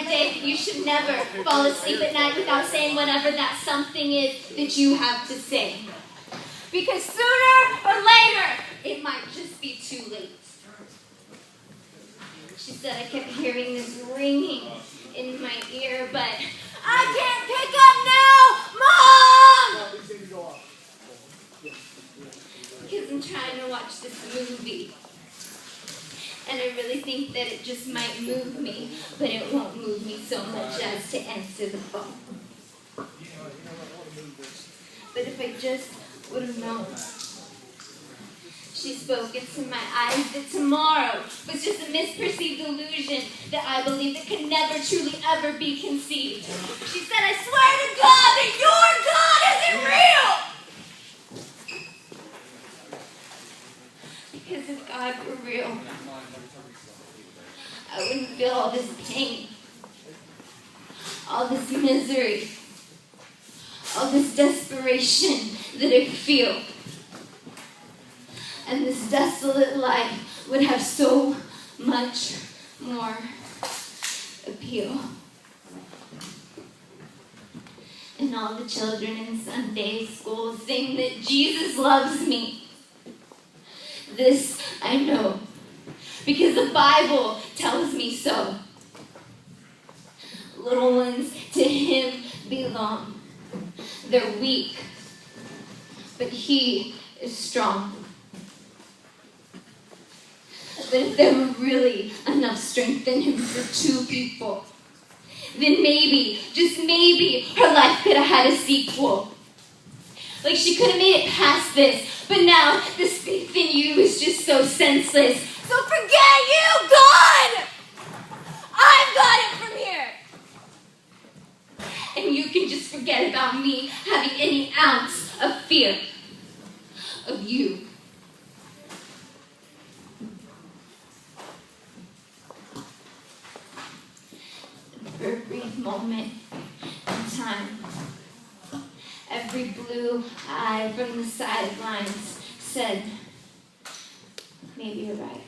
day that you should never fall asleep at night without saying whatever that something is that you have to say. Because sooner or later, it might just be too late. She said I kept hearing this ringing in my ear, but I can't pick up now, Mom! Because I'm trying to watch this movie. And I really think that it just might move me, but it won't move me so much as to answer the phone. But if I just would have known. She spoke into my eyes that tomorrow was just a misperceived illusion that I believe that could never truly ever be conceived. She said, I swear to God that your God isn't real. Because if God were real, I wouldn't feel all this pain, all this misery, all this desperation that I feel. And this desolate life would have so much more appeal. And all the children in Sunday school sing that Jesus loves me. This I know, because the Bible tells me so. Little ones to Him belong. They're weak, but He is strong. But if there were really enough strength in Him for two people, then maybe, just maybe, her life could have had a sequel. Like she could have made it past this, but now this faith in you is just so senseless. So forget you, God! I've got it from here. And you can just forget about me having any ounce of fear of you. For a brief moment in time, every blue eye from the sidelines said, maybe you're right.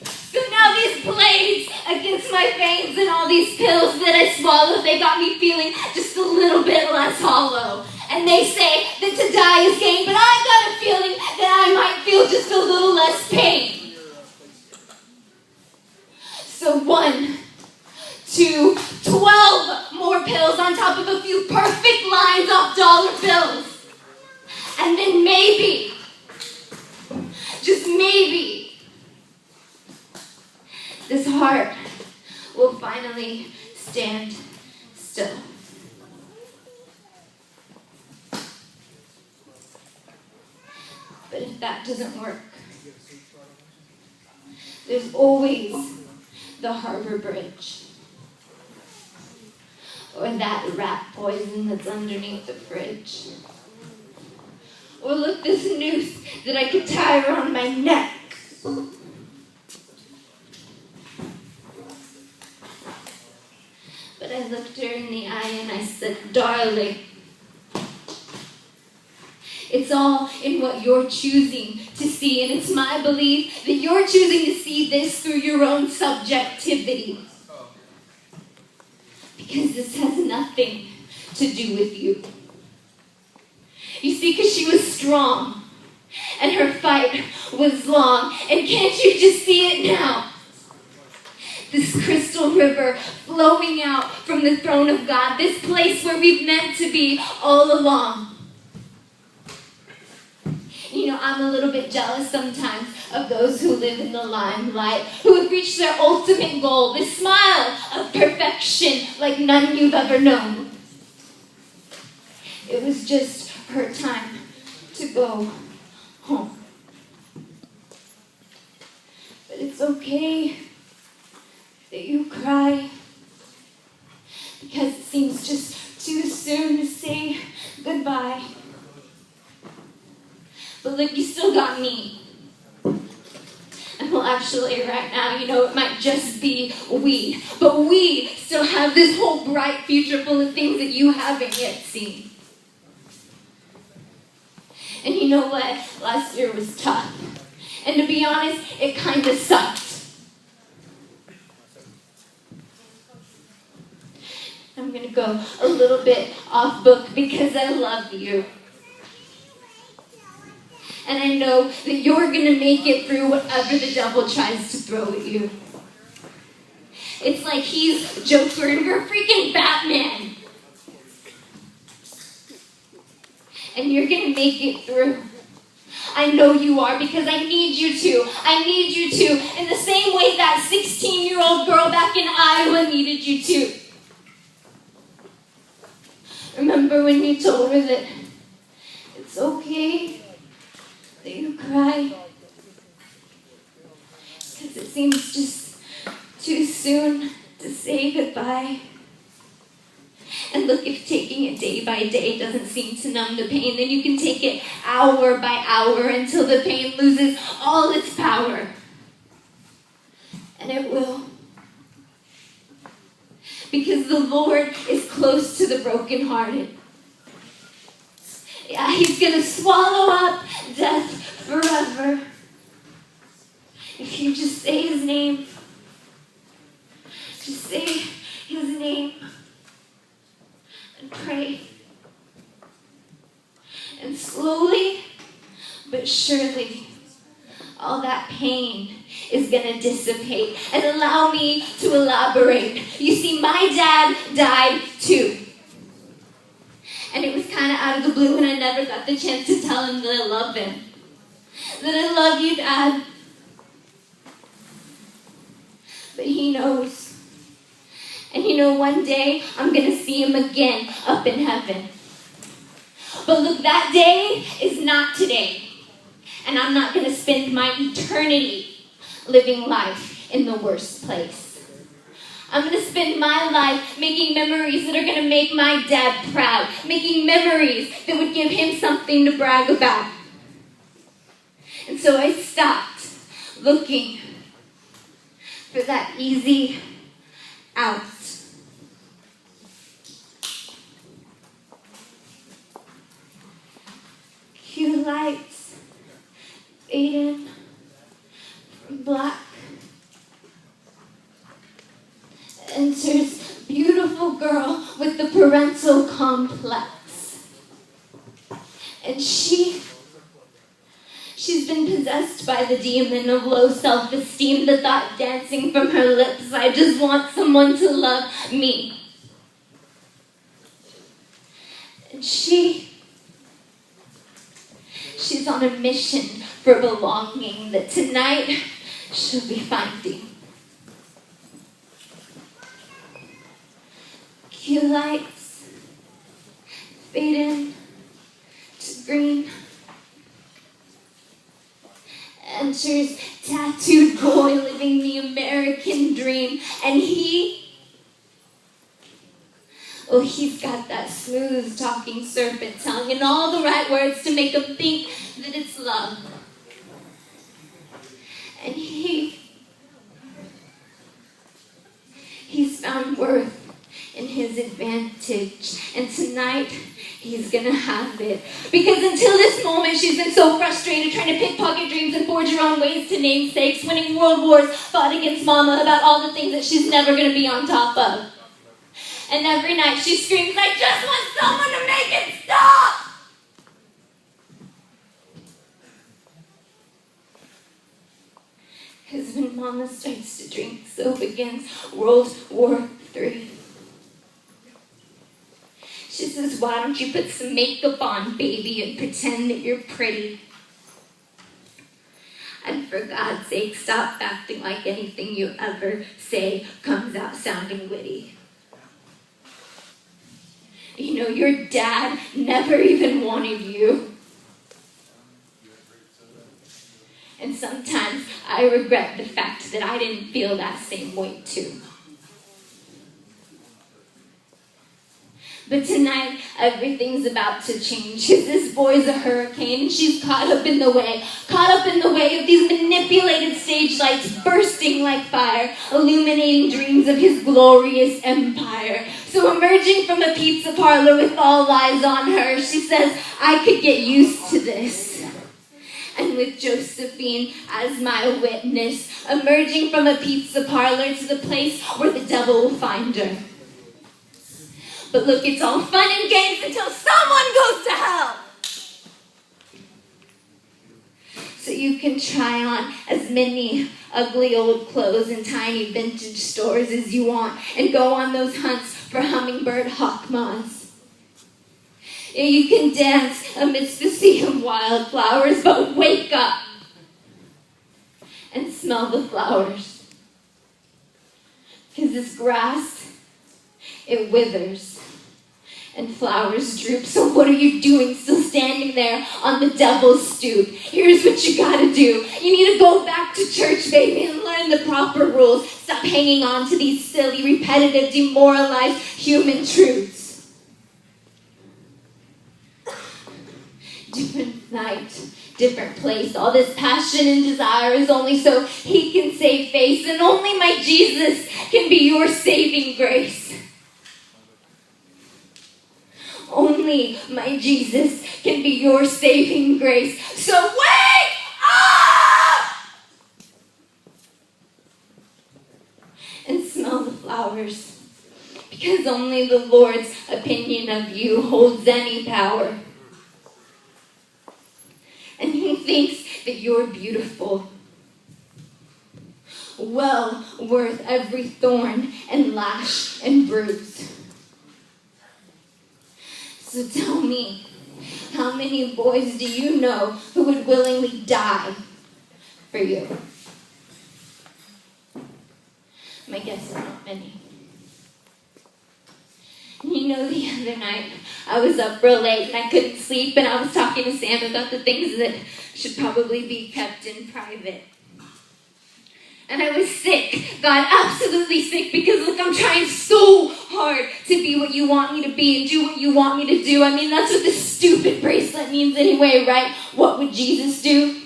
So now these blades against my veins and all these pills that I swallowed, they got me feeling just a little bit less hollow. And they say that to die is gain, but I got a feeling that I might feel just a little less pain. So 1, 2, 12 more pills on top of a few perfect lines off dollar bills. And then maybe, just maybe, this heart will finally stand still. But if that doesn't work, there's always the harbor bridge, or that rat poison that's underneath the fridge, or look, this noose that I could tie around my neck. But I looked her in the eye and I said, darling, it's all in what you're choosing to see, and it's my belief that you're choosing to see this through your own subjectivity. Because this has nothing to do with you. You see, because she was strong, and her fight was long, and can't you just see it now? This crystal river flowing out from the throne of God, this place where we've meant to be all along. You know, I'm a little bit jealous sometimes of those who live in the limelight, who have reached their ultimate goal, this smile of perfection like none you've ever known. It was just her time to go home. But it's okay that you cry, because it seems just too soon to say goodbye. But look, you still got me. And well, actually, right now, you know, it might just be we. But we still have this whole bright future full of things that you haven't yet seen. And you know what? Last year was tough. And to be honest, it kind of sucked. I'm going to go a little bit off book because I love you. And I know that you're going to make it through whatever the devil tries to throw at you. It's like he's Joker and you're freaking Batman. And you're going to make it through. I know you are because I need you to. I need you to in the same way that 16-year-old girl back in Iowa needed you to. Remember when you told her that it's okay that you cry? Because it seems just too soon to say goodbye. And look, if taking it day by day doesn't seem to numb the pain, then you can take it hour by hour until the pain loses all its power. And it will. Because the Lord is close to the brokenhearted. Yeah, he's going to swallow up death forever. If you just say his name. Just say his name. And pray. And slowly but surely, all that pain is going to dissipate. And allow me to elaborate. You see, my dad died too. And it was kind of out of the blue, and I never got the chance to tell him that I love him. That I love you, Dad. But he knows. And you know, one day, I'm going to see him again up in heaven. But look, that day is not today. And I'm not going to spend my eternity living life in the worst place. I'm going to spend my life making memories that are going to make my dad proud. Making memories that would give him something to brag about. And so I stopped looking for that easy out. Cue lights fading from black. Enters beautiful girl with the parental complex. And she's been possessed by the demon of low self-esteem, the thought dancing from her lips, I just want someone to love me. And she's on a mission for belonging that tonight she'll be finding. Cue lights fade in to green. Enters tattooed boy living the American dream. And he's got that smooth talking serpent tongue and all the right words to make him think that it's love. And he's found worth in his advantage. And tonight, he's gonna have it. Because until this moment, she's been so frustrated trying to pickpocket dreams and forge her own ways to namesakes, winning world wars, fought against mama about all the things that she's never gonna be on top of. And every night she screams, I just want someone to make it stop! Because when mama starts to drink, so begins World War III. She says, why don't you put some makeup on, baby, and pretend that you're pretty? And for God's sake, stop acting like anything you ever say comes out sounding witty. You know, your dad never even wanted you. And sometimes I regret the fact that I didn't feel that same way too. But tonight, everything's about to change. Because this boy's a hurricane, and she's caught up in the way of these manipulated stage lights bursting like fire, illuminating dreams of his glorious empire. So emerging from a pizza parlor with all eyes on her, she says, I could get used to this. And with Josephine as my witness, emerging from a pizza parlor to the place where the devil will find her. But look, it's all fun and games until someone goes to hell. So you can try on as many ugly old clothes in tiny vintage stores as you want and go on those hunts for hummingbird hawk moths. You can dance amidst the sea of wildflowers, but wake up and smell the flowers. Because this grass, it withers and flowers droop. So what are you doing still standing there on the devil's stoop? Here's what you gotta do. You need to go back to church, baby, and learn the proper rules. Stop hanging on to these silly, repetitive, demoralized human truths. Different night, different place. All this passion and desire is only so he can save face, and only my Jesus can be your saving grace. Only my Jesus can be your saving grace. So wake up! And smell the flowers. Because only the Lord's opinion of you holds any power. And he thinks that you're beautiful. Well worth every thorn and lash and bruise. So tell me, how many boys do you know who would willingly die for you? My guess is not many. You know, the other night, I was up real late and I couldn't sleep, and I was talking to Sam about the things that should probably be kept in private. And I was sick, God, absolutely sick, because look, I'm trying so hard to be what you want me to be and do what you want me to do. I mean, that's what this stupid bracelet means anyway, right? What would Jesus do?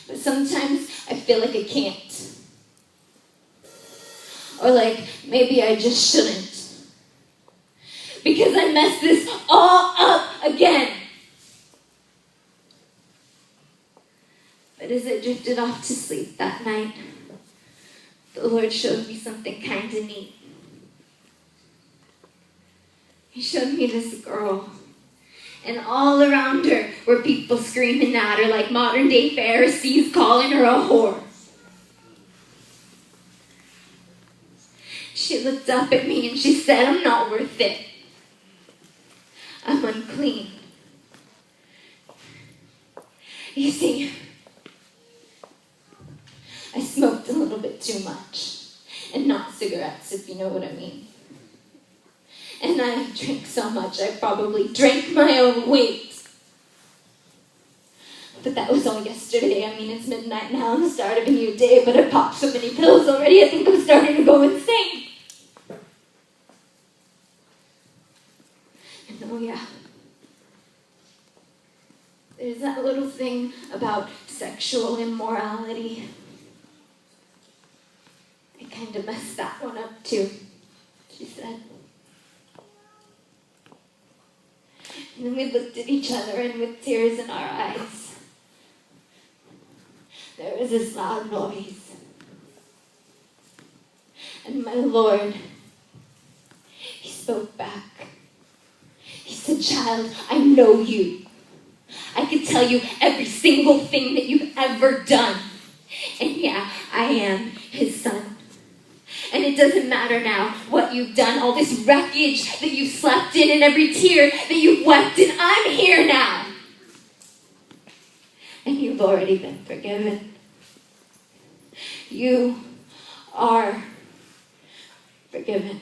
But sometimes I feel like I can't. Or like, maybe I just shouldn't. Because I messed this all up again. But as I drifted off to sleep that night, the Lord showed me something kind of neat. He showed me this girl, and all around her were people screaming at her like modern-day Pharisees calling her a whore. She looked up at me and she said, I'm not worth it. I'm unclean. You see, I smoked a little bit too much, and not cigarettes, if you know what I mean. And I drank so much, I probably drank my own weight. But that was all yesterday. I mean, it's midnight now and the start of a new day, but I popped so many pills already, I think I'm starting to go insane. And oh yeah, there's that little thing about sexual immorality. I kind of messed that one up too, she said. And then we looked at each other, and with tears in our eyes, there was this loud noise. And my Lord, he spoke back. He said, child, I know you. I could tell you every single thing that you've ever done. And yeah, I am his son. And it doesn't matter now what you've done, all this wreckage that you've slept in and every tear that you've wept in. I'm here now. And you've already been forgiven. You are forgiven.